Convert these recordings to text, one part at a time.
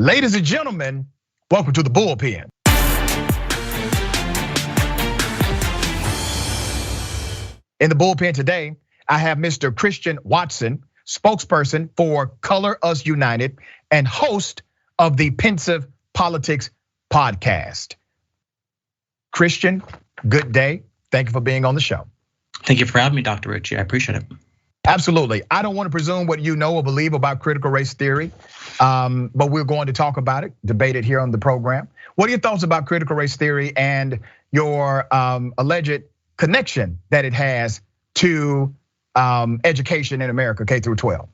Ladies and gentlemen, welcome to the Bullpen. In the Bullpen today, I have Mr. Christian Watson, spokesperson for Color Us United and host of the Pensive Politics podcast. Christian, good day. Thank you for being on the show. Thank you for having me, Dr. Richey. I appreciate it. Absolutely. I don't want to presume what you know or believe about critical race theory, but we're going to talk about it, debate it here on the program. What are your thoughts about critical race theory and your alleged connection that it has to education in America, K through 12?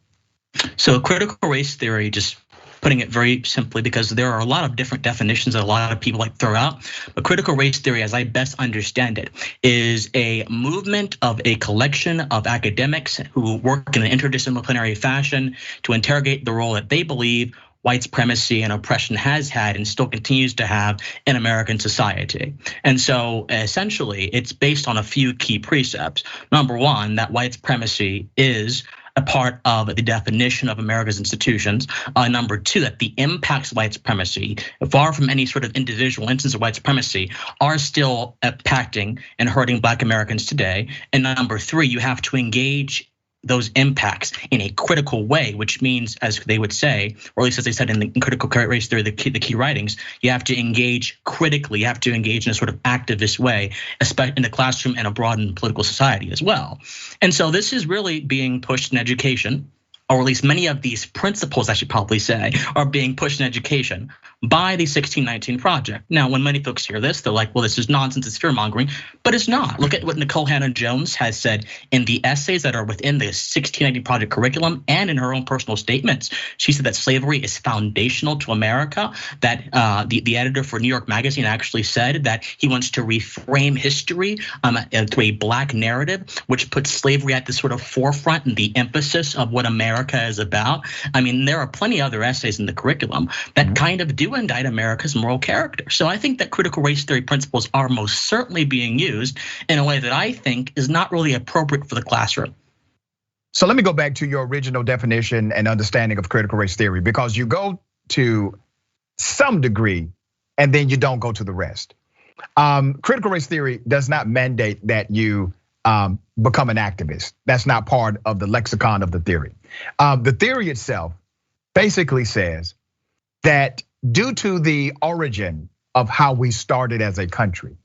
So critical race theory, just putting it very simply, because there are a lot of different definitions that a lot of people like throw out. But critical race theory, as I best understand it, is a movement of a collection of academics who work in an interdisciplinary fashion to interrogate the role that they believe white supremacy and oppression has had and still continues to have in American society. And so essentially, it's based on a few key precepts. Number one, that white supremacy is a part of the definition of America's institutions. Number two, that the impacts of white supremacy, far from any sort of individual instance of white supremacy, are still impacting and hurting Black Americans today. And number three, you have to engage those impacts in a critical way, which means, as they would say, or at least as they said in critical race theory, the key writings, you have to engage critically, you have to engage in a sort of activist way, especially in the classroom and abroad in political society as well. And so this is really being pushed in education, or at least many of these principles, I should probably say, are being pushed in education by the 1619 Project. Now, when many folks hear this, they're like, well, this is nonsense, it's fear mongering, but it's not. Look at what Nicole Hannah-Jones has said in the essays that are within the 1619 Project curriculum and in her own personal statements. She said that slavery is foundational to America, that the editor for New York Magazine actually said that he wants to reframe history to a Black narrative, which puts slavery at the sort of forefront and the emphasis of what America is about. I mean, there are plenty of other essays in the curriculum that kind of do indict America's moral character. So I think that critical race theory principles are most certainly being used in a way that I think is not really appropriate for the classroom. So let me go back to your original definition and understanding of critical race theory, because you go to some degree and then you don't go to the rest. Critical race theory does not mandate that you become an activist. That's not part of the lexicon of the theory. The theory itself basically says that due to the origin of how we started as a country,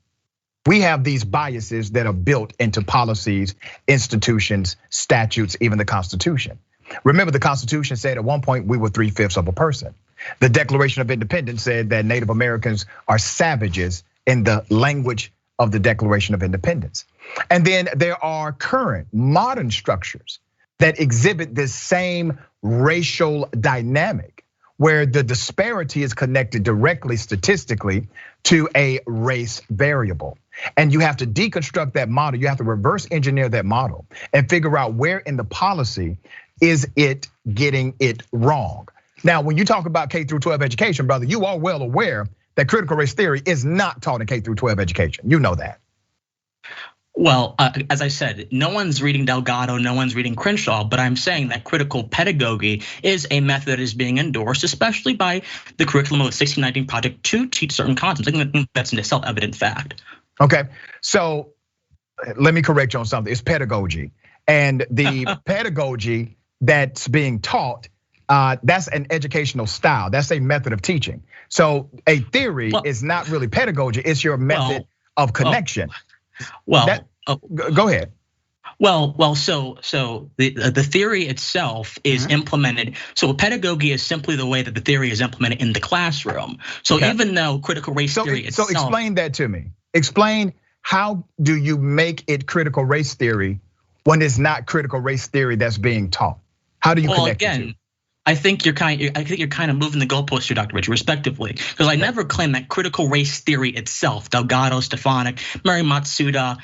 we have these biases that are built into policies, institutions, statutes, even the Constitution. Remember, the Constitution said at one point we were 3/5 of a person. The Declaration of Independence said that Native Americans are savages in the language of the Declaration of Independence. And then there are current modern structures that exhibit this same racial dynamic, where the disparity is connected directly statistically to a race variable. And you have to deconstruct that model, you have to reverse engineer that model and figure out where in the policy is it getting it wrong. Now, when you talk about K through 12 education, brother, you are well aware that critical race theory is not taught in K through 12 education. You know that. Well, as I said, no one's reading Delgado, no one's reading Crenshaw, but I'm saying that critical pedagogy is a method that is being endorsed, especially by the curriculum of the 1619 Project, to teach certain concepts. I think that's a self-evident fact. Okay, so let me correct you on something. It's pedagogy, and the pedagogy that's being taught, that's an educational style. That's a method of teaching. So a theory is not really pedagogy. It's your method of connection. Go ahead. So the theory itself is implemented. So pedagogy is simply the way that the theory is implemented in the classroom. So even though critical race theory itself. So explain that to me. Explain, how do you make it critical race theory when it's not critical race theory that's being taught? How do you connect the two? I think you're kind of moving the goalposts here, Dr. Richey, respectively, because I never claimed that critical race theory itself, Delgado, Stefanik, Mary Matsuda,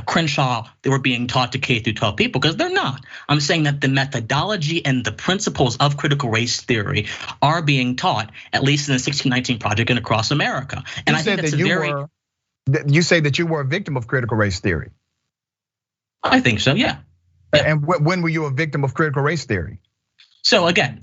Crenshaw, they were being taught to K through 12 people, because they're not. I'm saying that the methodology and the principles of critical race theory are being taught, at least in the 1619 Project and across America. And I think that's you say that you were a victim of critical race theory. I think so, yeah. And when were you a victim of critical race theory? So again,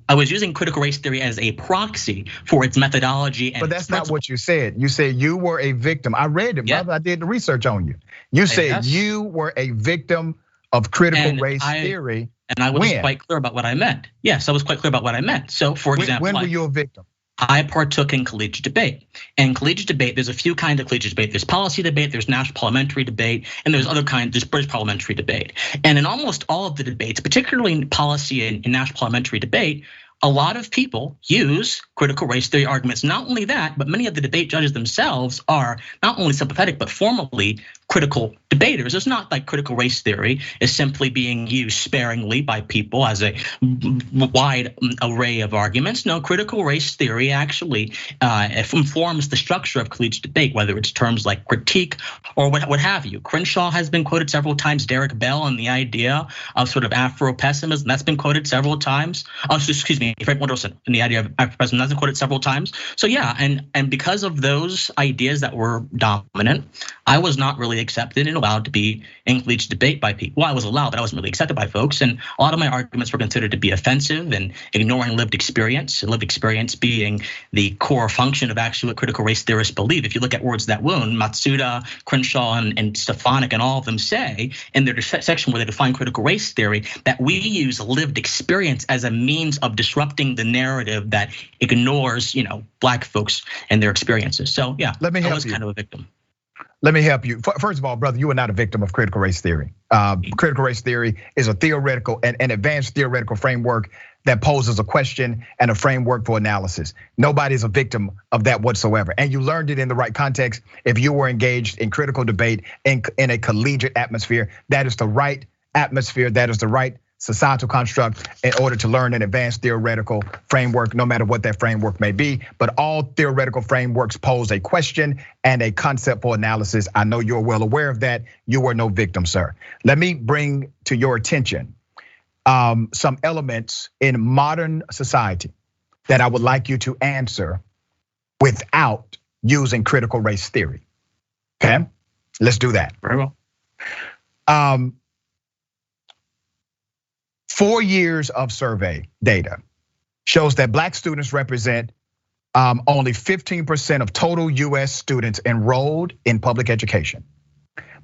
I was using critical race theory as a proxy for its methodology. But that's not what you said. You said you were a victim. I read it, brother. I did the research on you. You said you were a victim of critical race theory. And I was quite clear about what I meant. Yes, I was quite clear about what I meant. So for example, when were you a victim? I partook in collegiate debate. And collegiate debate, there's a few kinds of collegiate debate. There's policy debate, there's national parliamentary debate, and there's other kinds, there's British parliamentary debate. And in almost all of the debates, particularly in policy and in national parliamentary debate, a lot of people use critical race theory arguments. Not only that, but many of the debate judges themselves are not only sympathetic, but formally critical debaters. It's not like critical race theory is simply being used sparingly by people as a wide array of arguments. No, critical race theory actually informs the structure of collegiate debate, whether it's terms like critique or what have you. Crenshaw has been quoted several times, Derek Bell, and the idea of sort of Afro-pessimism, that's been quoted several times. Excuse me, Frank Wendelson, and the idea of Afro-pessimism, that's been quoted several times. So yeah, and because of those ideas that were dominant, I was not really accepted and allowed to be in collegiate debate by people. Well, I was allowed, but I wasn't really accepted by folks. And a lot of my arguments were considered to be offensive and ignoring lived experience being the core function of actually what critical race theorists believe. If you look at Words That Wound, Matsuda, Crenshaw, and Stefanik, and all of them say in their section where they define critical race theory that we use lived experience as a means of disrupting the narrative that ignores, Black folks and their experiences. So yeah, I was kind of a victim. Let me help you. First of all, brother, you are not a victim of critical race theory. Critical race theory is a theoretical and an advanced theoretical framework that poses a question and a framework for analysis. Nobody's a victim of that whatsoever. And you learned it in the right context. If you were engaged in critical debate in a collegiate atmosphere, that is the right atmosphere, that is the right societal construct in order to learn an advanced theoretical framework, no matter what that framework may be. But all theoretical frameworks pose a question and a concept for analysis. I know you're well aware of that. You are no victim, sir. Let me bring to your attention some elements in modern society that I would like you to answer without using critical race theory. Okay, let's do that. Very well. 4 years of survey data shows that Black students represent only 15% of total US students enrolled in public education,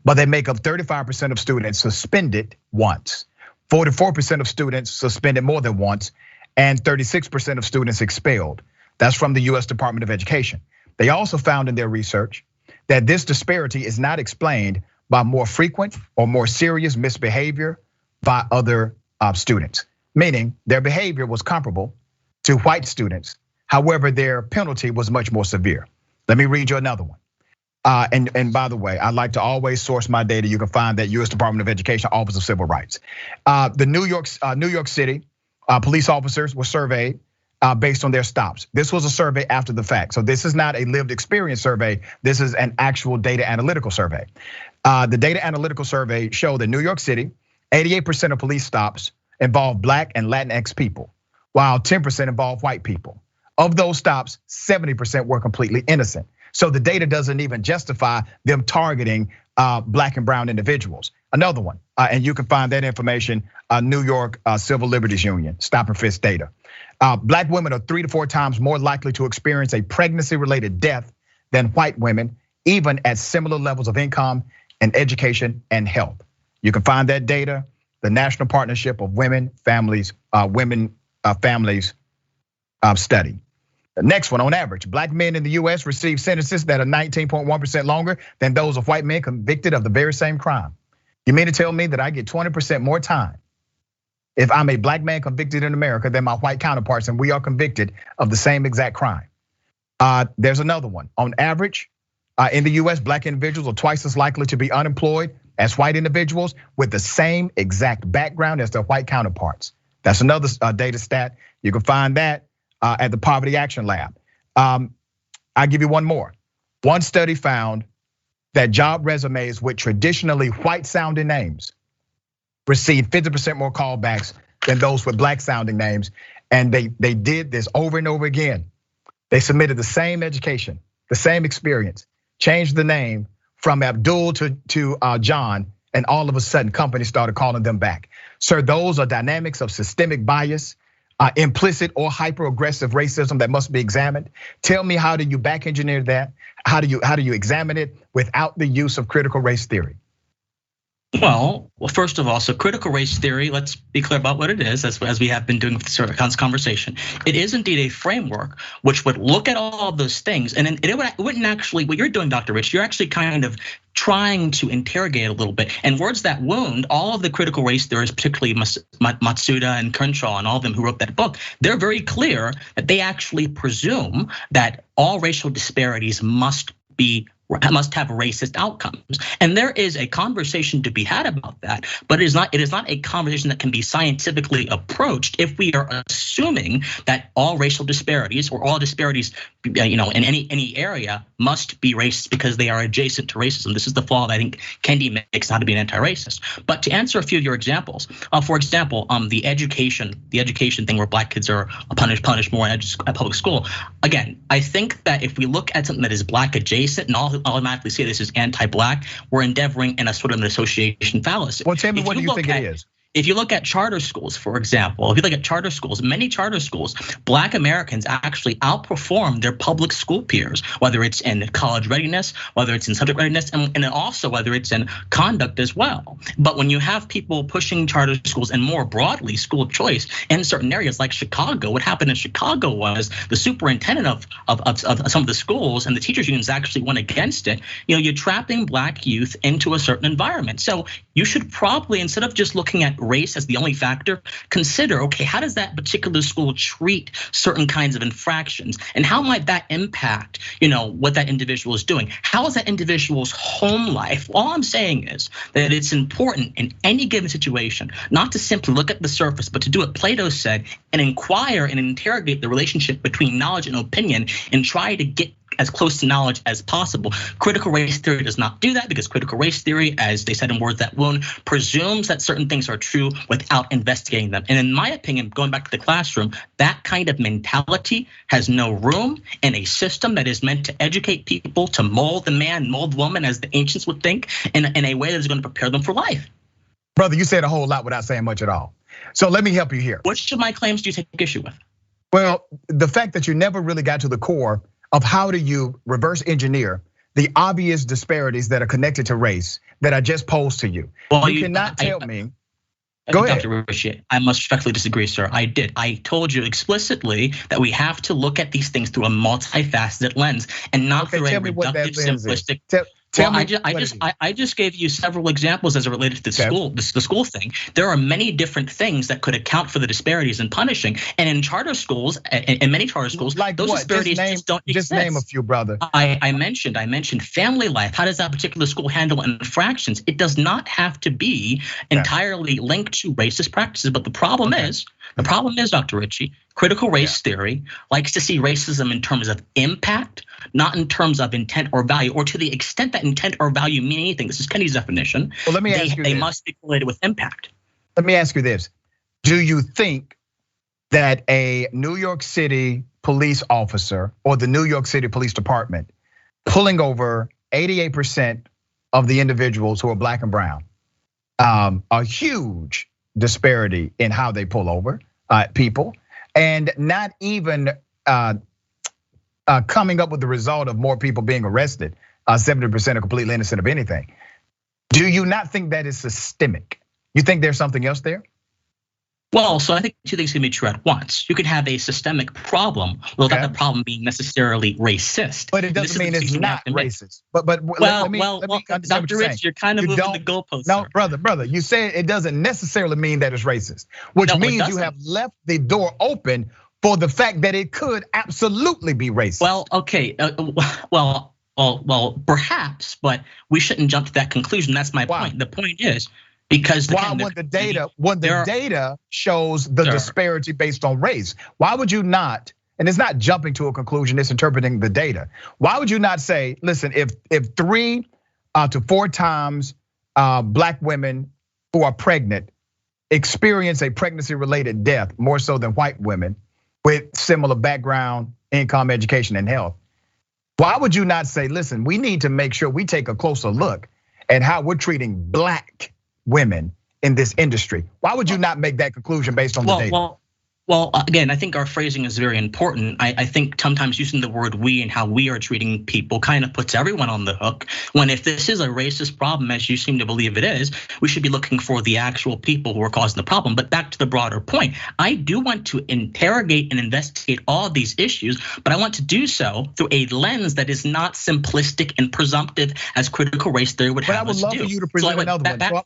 but they make up 35% of students suspended once, 44% of students suspended more than once, and 36% of students expelled. That's from the US Department of Education. They also found in their research that this disparity is not explained by more frequent or more serious misbehavior by other students, meaning their behavior was comparable to white students. However, their penalty was much more severe. Let me read you another one. And by the way, I like to always source my data. You can find that US Department of Education, Office of Civil Rights. The New York City police officers were surveyed based on their stops. This was a survey after the fact. So this is not a lived experience survey. This is an actual data analytical survey. The data analytical survey showed that New York City, 88% of police stops involve Black and Latinx people, while 10% involve white people. Of those stops, 70% were completely innocent. So the data doesn't even justify them targeting Black and brown individuals. Another one, and you can find that information, New York Civil Liberties Union, stop and frisk data. Black women are 3 to 4 times more likely to experience a pregnancy-related death than white women, even at similar levels of income and education and health. You can find that data, the National Partnership of Women Families study. The next one, on average, Black men in the US receive sentences that are 19.1% longer than those of white men convicted of the very same crime. You mean to tell me that I get 20% more time if I'm a Black man convicted in America than my white counterparts and we are convicted of the same exact crime? There's another one. On average, in the US, Black individuals are twice as likely to be unemployed as white individuals with the same exact background as their white counterparts. That's another data stat. You can find that at the Poverty Action Lab. I'll give you one more. One study found that job resumes with traditionally white sounding names received 50% more callbacks than those with Black sounding names. And they did this over and over again. They submitted the same education, the same experience, changed the name from Abdul to John, and all of a sudden companies started calling them back. Sir, those are dynamics of systemic bias implicit or hyper-aggressive racism that must be examined? Tell me, how do you back engineer that? How do you examine it without the use of critical race theory? Well, first of all, so critical race theory, let's be clear about what it is, as we have been doing with this conversation. It is indeed a framework which would look at all of those things, and it wouldn't actually, what you're doing, Dr. Rich, you're actually kind of trying to interrogate a little bit. And words that wound, all of the critical race theorists, particularly Matsuda and Crenshaw and all of them who wrote that book, they're very clear that they actually presume that all racial disparities must have racist outcomes. And there is a conversation to be had about that, but it is not a conversation that can be scientifically approached if we are assuming that all racial disparities or all disparities, in any area must be racist because they are adjacent to racism. This is the flaw that I think Kendi makes how to be an anti-racist. But to answer a few of your examples, for example, the education thing where black kids are punished more at public school. Again, I think that if we look at something that is black adjacent and all automatically say this is anti-black, we're endeavoring in a sort of an association fallacy. Well, tell me, what do you think it is? If you look at charter schools, for example, many charter schools, black Americans actually outperform their public school peers, whether it's in college readiness, whether it's in subject readiness, and also whether it's in conduct as well. But when you have people pushing charter schools and more broadly school choice in certain areas like Chicago, what happened in Chicago was the superintendent of some of the schools and the teachers unions actually went against it. You're trapping black youth into a certain environment. So you should probably, instead of just looking at race as the only factor, consider, okay, how does that particular school treat certain kinds of infractions? And how might that impact, what that individual is doing? How is that individual's home life? All I'm saying is that it's important in any given situation, not to simply look at the surface, but to do what Plato said and inquire and interrogate the relationship between knowledge and opinion and try to get as close to knowledge as possible. Critical race theory does not do that because critical race theory, as they said in Words That Wound, presumes that certain things are true without investigating them. And in my opinion, going back to the classroom, that kind of mentality has no room in a system that is meant to educate people, to mold the man, mold the woman, as the ancients would think, in a way that is going to prepare them for life. Brother, you said a whole lot without saying much at all. So let me help you here. Which of my claims do you take issue with? Well, the fact that you never really got to the core of how do you reverse engineer the obvious disparities that are connected to race that I just posed to you. Well, you cannot tell me. Go ahead. Dr. Richey, I must respectfully disagree, sir. I did. I told you explicitly that we have to look at these things through a multifaceted lens and not through a reductive, simplistic. I just gave you several examples as it related to the school thing. There are many different things that could account for the disparities in punishing, and in charter schools, in many charter schools, like those disparities just don't exist. Just name a few, brother. I mentioned family life. How does that particular school handle infractions? It does not have to be entirely linked to racist practices. But the problem is, Dr. Richey, critical race theory likes to see racism in terms of impact, not in terms of intent or value, or to the extent that intent or value mean anything. This is Kenny's definition. Well, let me ask you they must be correlated with impact. Let me ask you this. Do you think that a New York City police officer or the New York City Police Department pulling over 88% of the individuals who are black and brown, a huge disparity in how they pull over people, and not even coming up with the result of more people being arrested, 70% are completely innocent of anything? Do you not think that is systemic? You think there's something else there? Well, so I think two things can be true at once. You could have a systemic problem without the problem being necessarily racist. But it doesn't mean it's not racist. But let me Dr. Rich, you're kind of moving the goalposts. No, brother, you say it doesn't necessarily mean that it's racist, which means you have left the door open for the fact that it could absolutely be racist. Well, okay, well, perhaps, but we shouldn't jump to that conclusion. That's my point. The point is, because when the data shows the disparity based on race, why would you not? And it's not jumping to a conclusion, it's interpreting the data. Why would you not say, listen, if 3 to 4 times black women who are pregnant experience a pregnancy-related death more so than white women with similar background, income, education, and health, why would you not say, listen, we need to make sure we take a closer look at how we're treating black women in this industry? Why would you not make that conclusion based on the data? Well, again, I think our phrasing is very important. I think sometimes using the word we and how we are treating people kind of puts everyone on the hook. When if this is a racist problem, as you seem to believe it is, we should be looking for the actual people who are causing the problem. But back to the broader point, I do want to interrogate and investigate all of these issues, but I want to do so through a lens that is not simplistic and presumptive as critical race theory would have us do. But I would love for you to present another one. So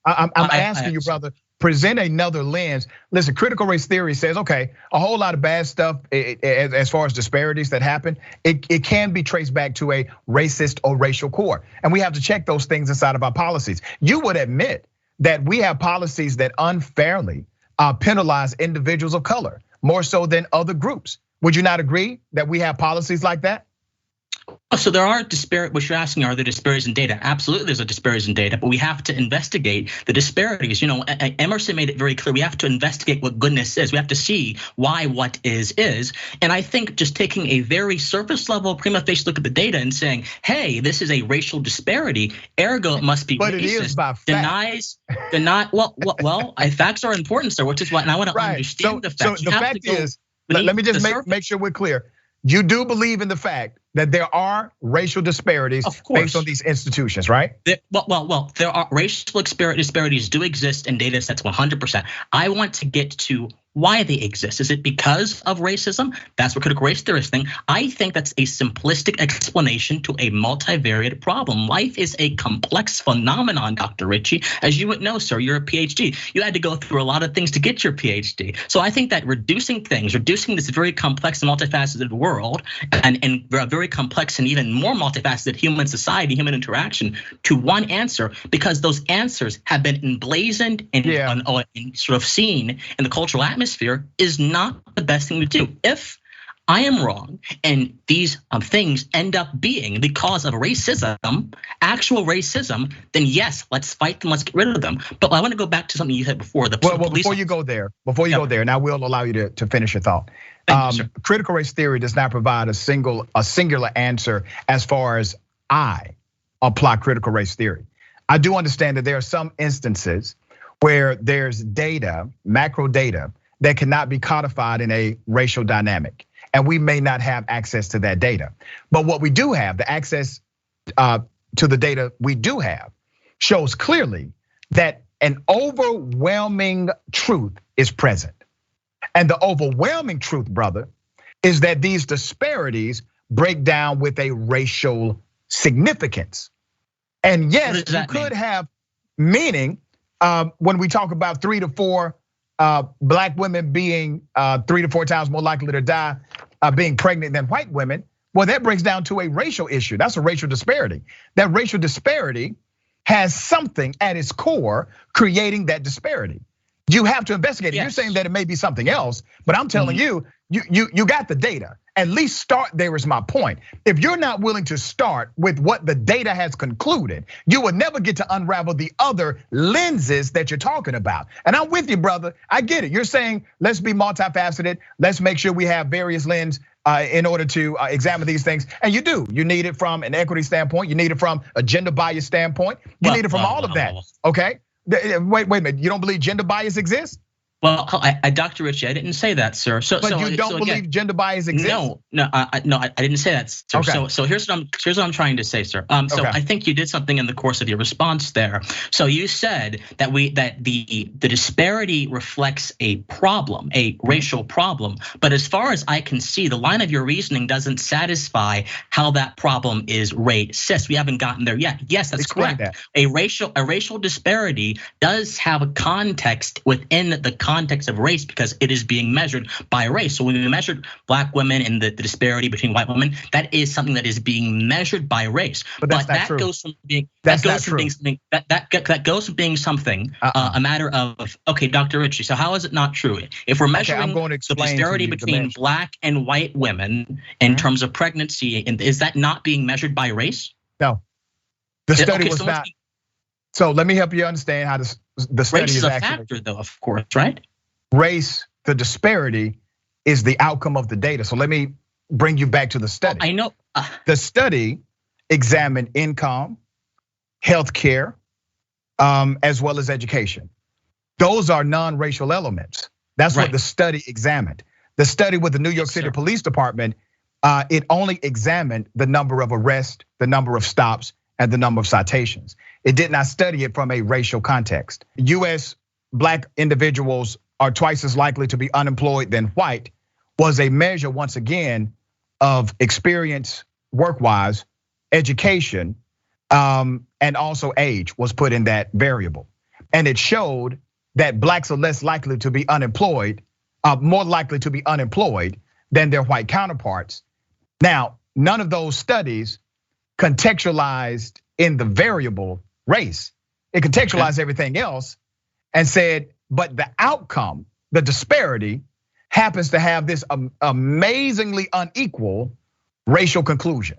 I'm asking you, brother, present another lens. Listen, critical race theory says, okay, a whole lot of bad stuff as far as disparities that happen, it can be traced back to a racist or racial core. And we have to check those things inside of our policies. You would admit that we have policies that unfairly penalize individuals of color more so than other groups. Would you not agree that we have policies like that? So there are what you're asking, are there disparities in data? Absolutely, there's a disparities in data, but we have to investigate the disparities. You know, Emerson made it very clear. We have to investigate what goodness is. We have to see why what is. And I think just taking a very surface level prima facie look at the data and saying, hey, this is a racial disparity, ergo it must be but racist. It is by fact. Well, facts are important, sir, which is why, and I want to understand the facts. So the fact is, let me just make sure we're clear. You do believe in the fact that there are racial disparities based on these institutions, right? Well, there are racial disparities do exist in data sets 100%. I want to get to why they exist. Is it because of racism? That's what critical race theorists think. I think that's a simplistic explanation to a multivariate problem. Life is a complex phenomenon, Dr. Richey. As you would know, sir, you're a PhD. You had to go through a lot of things to get your PhD. So I think that reducing this very complex and multifaceted world and very complex and even more multifaceted human society, human interaction to one answer, because those answers have been emblazoned and sort of seen in the cultural atmosphere, is not the best thing to do. If I am wrong and these things end up being the cause of racism, actual racism, then yes, let's fight them, let's get rid of them. But I want to go back to something you said before. Before you go there, and I will allow you to finish your thought. Critical race theory does not provide a singular answer as far as I apply critical race theory. I do understand that there are some instances where there's data, macro data, that cannot be codified in a racial dynamic. And we may not have access to that data. But what we do have, the access to the data we do have, shows clearly that an overwhelming truth is present. And the overwhelming truth, brother, is that these disparities break down with a racial significance. And yes, you could have meaning when we talk about 3 to 4 black women being 3 to 4 times more likely to die being pregnant than white women. Well, that breaks down to a racial issue. That's a racial disparity. That racial disparity has something at its core creating that disparity. You have to investigate it. You're saying that it may be something else, but I'm telling you, you got the data. At least start there is my point. If you're not willing to start with what the data has concluded, you will never get to unravel the other lenses that you're talking about. And I'm with you, brother. I get it. You're saying let's be multifaceted. Let's make sure we have various lenses in order to examine these things. And you do. You need it from an equity standpoint. You need it from a gender bias standpoint. You need it from all of that. Okay. Wait a minute. You don't believe gender bias exists? Well, Dr. Richey, I didn't say that, sir. But you don't believe gender bias exists? No, I didn't say that, sir. Okay. So here's what I'm trying to say, sir. I think you did something in the course of your response there. So you said that the disparity reflects a problem, a racial problem. But as far as I can see, the line of your reasoning doesn't satisfy how that problem is racist. We haven't gotten there yet. Yes, that's correct. A racial disparity does have a context within the context of race because it is being measured by race. So when we measured black women and the disparity between white women, that is something that is being measured by race. But that goes from being something a matter of, okay, Dr. Richey, so how is it not true? If we're measuring the disparity between black and white women in terms of pregnancy, is that not being measured by race? No, the study was not. So let me help you understand how the study is a factor, though, of course, right? Race, the disparity is the outcome of the data. So let me bring you back to the study. I know. The study examined income, healthcare, as well as education. Those are non-racial elements. That's what the study examined. The study with the New York City Police Department, it only examined the number of arrests, the number of stops, and the number of citations. It did not study it from a racial context. US Black individuals are twice as likely to be unemployed than white was a measure, once again, of experience work-wise, education, and also age was put in that variable. And it showed that Blacks are less likely to be unemployed, more likely to be unemployed than their white counterparts. Now, none of those studies contextualized in the variable race. It contextualized everything else and said, but the outcome, the disparity, happens to have this amazingly unequal racial conclusion.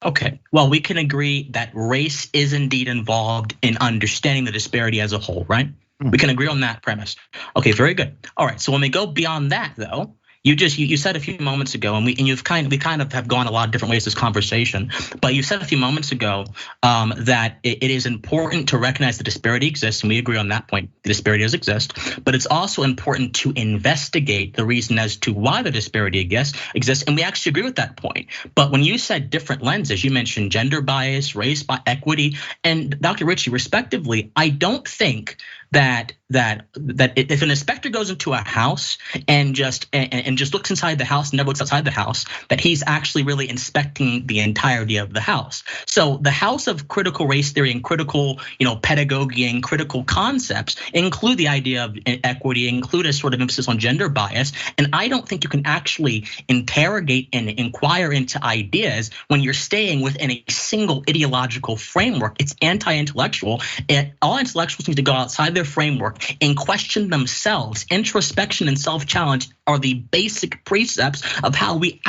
Okay, well, we can agree that race is indeed involved in understanding the disparity as a whole, right? We can agree on that premise. Okay, very good. All right, so when we go beyond that, though, you said a few moments ago, and we kind of have gone a lot of different ways this conversation. But you said a few moments ago that it is important to recognize the disparity exists, and we agree on that point. The disparity does exist, but it's also important to investigate the reason as to why the disparity exists, and we actually agree with that point. But when you said different lenses, you mentioned gender bias, race, equity, and Dr. Richey, respectively. I don't think that if an inspector goes into a house and just looks inside the house, never looks outside the house, that he's actually really inspecting the entirety of the house. So the house of critical race theory and critical, pedagogy and critical concepts include the idea of equity, include a sort of emphasis on gender bias. And I don't think you can actually interrogate and inquire into ideas when you're staying within a single ideological framework. It's anti-intellectual. All intellectuals need to go outside their framework and question themselves. Introspection and self-challenge are the basic precepts of how we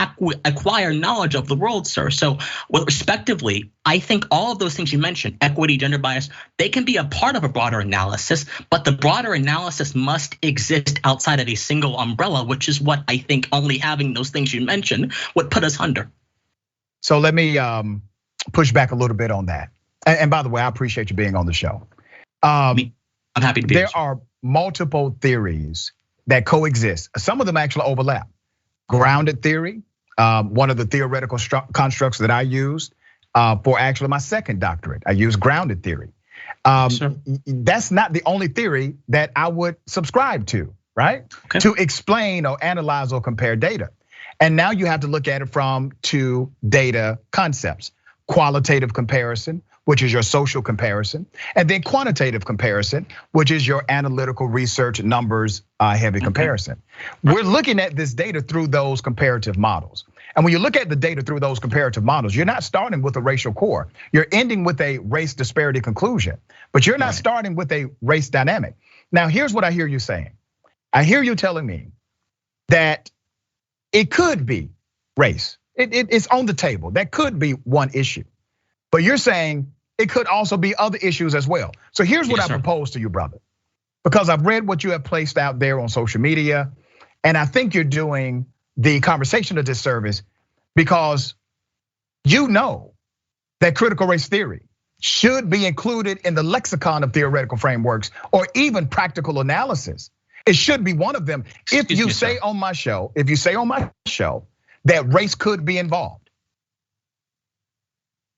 acquire knowledge of the world, sir. So, respectively, I think all of those things you mentioned, equity, gender bias, they can be a part of a broader analysis, but the broader analysis must exist outside of a single umbrella, which is what I think only having those things you mentioned would put us under. So let me push back a little bit on that. And by the way, I appreciate you being on the show. I'm happy to be there are multiple theories that coexist. Some of them actually overlap. Grounded theory, one of the theoretical constructs that I used for actually my second doctorate. I used grounded theory. That's not the only theory that I would subscribe to, right? Okay. To explain or analyze or compare data. And now you have to look at it from two data concepts: qualitative comparison, which is your social comparison, and then quantitative comparison, which is your analytical research numbers heavy comparison. We're looking at this data through those comparative models. And when you look at the data through those comparative models, you're not starting with a racial core. You're ending with a race disparity conclusion, but you're not starting with a race dynamic. Now, here's what I hear you saying. I hear you telling me that it could be race. It's on the table. That could be one issue. But you're saying it could also be other issues as well. So here's what I propose to you, brother. Because I've read what you have placed out there on social media, and I think you're doing the conversation a disservice because you know that critical race theory should be included in the lexicon of theoretical frameworks or even practical analysis. It should be one of them. If you say on my show that race could be involved.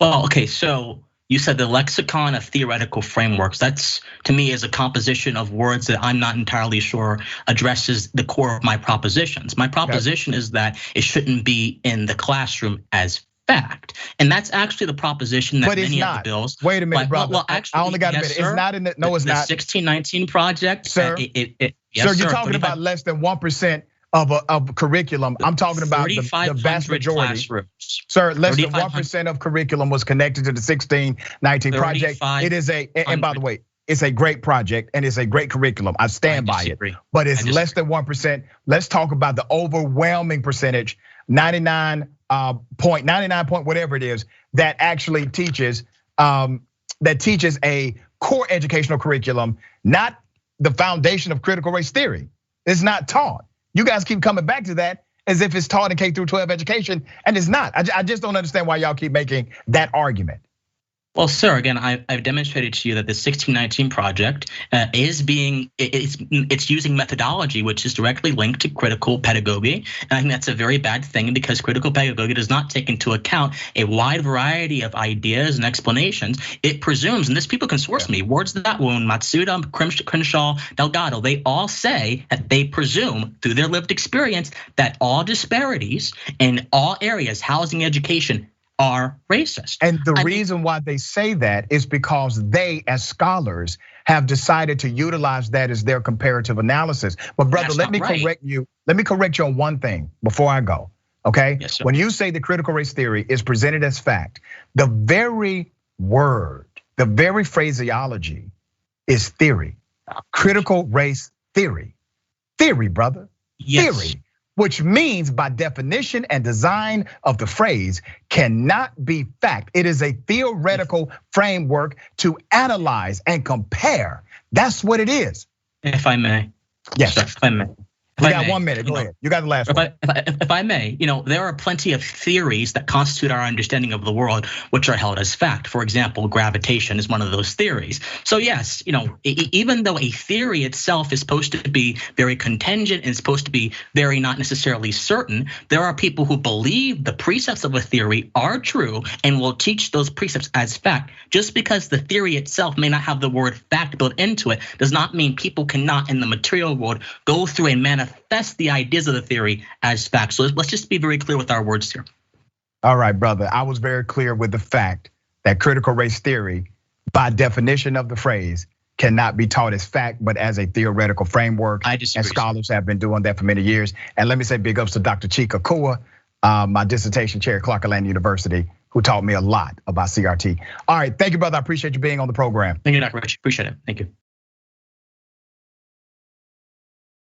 Well, okay, so you said the lexicon of theoretical frameworks. That's, to me, is a composition of words that I'm not entirely sure addresses the core of my propositions. My proposition is that it shouldn't be in the classroom as fact, and that's actually the proposition that many of the bills. Wait a minute, brother. Well, actually, I only got a minute. It's not in the. No, it's not. The 1619 project, sir. Sir, you're talking about less than 1% of curriculum. I'm talking about the vast majority. Sir, less than 1% of curriculum was connected to the 1619 project. It is and by the way, it's a great project and it's a great curriculum. I stand by it, but it's less than 1%. Let's talk about the overwhelming percentage, 99 point whatever it is, that actually teaches a core educational curriculum, not the foundation of critical race theory. It's not taught. You guys keep coming back to that as if it's taught in K through 12 education, and it's not. I just don't understand why y'all keep making that argument. Well, sir, again, I've demonstrated to you that the 1619 project it's using methodology which is directly linked to critical pedagogy, and I think that's a very bad thing because critical pedagogy does not take into account a wide variety of ideas and explanations. It presumes, and this people can source me, words that wound, Matsuda, Crenshaw, Delgado, they all say that they presume through their lived experience that all disparities in all areas, housing, education, are racist. And the reason why they say that is because they, as scholars, have decided to utilize that as their comparative analysis. But brother, let me correct you. Let me correct you on one thing before I go, okay? Yes, sir. When you say the critical race theory is presented as fact, the very word, the very phraseology is theory. Critical race theory. Theory, brother. Yes. Theory. Which means by definition and design of the phrase cannot be fact. It is a theoretical framework to analyze and compare. That's what it is. If I may. Yes. Sir, if I may. You got 1 minute, go ahead. You got the last one. If I may, there are plenty of theories that constitute our understanding of the world, which are held as fact. For example, gravitation is one of those theories. So yes, even though a theory itself is supposed to be very contingent and supposed to be very not necessarily certain, there are people who believe the precepts of a theory are true and will teach those precepts as fact. Just because the theory itself may not have the word fact built into it does not mean people cannot in the material world go through and manifest the ideas of the theory as facts. So let's just be very clear with our words here. All right, brother. I was very clear with the fact that critical race theory, by definition of the phrase, cannot be taught as fact, but as a theoretical framework. I disagree. And scholars have been doing that for many years. And let me say big ups to Dr. Chika Kua, my dissertation chair at Clark Atlanta University, who taught me a lot about CRT. All right, thank you, brother. I appreciate you being on the program. Thank you, Dr. Rich. Appreciate it. Thank you.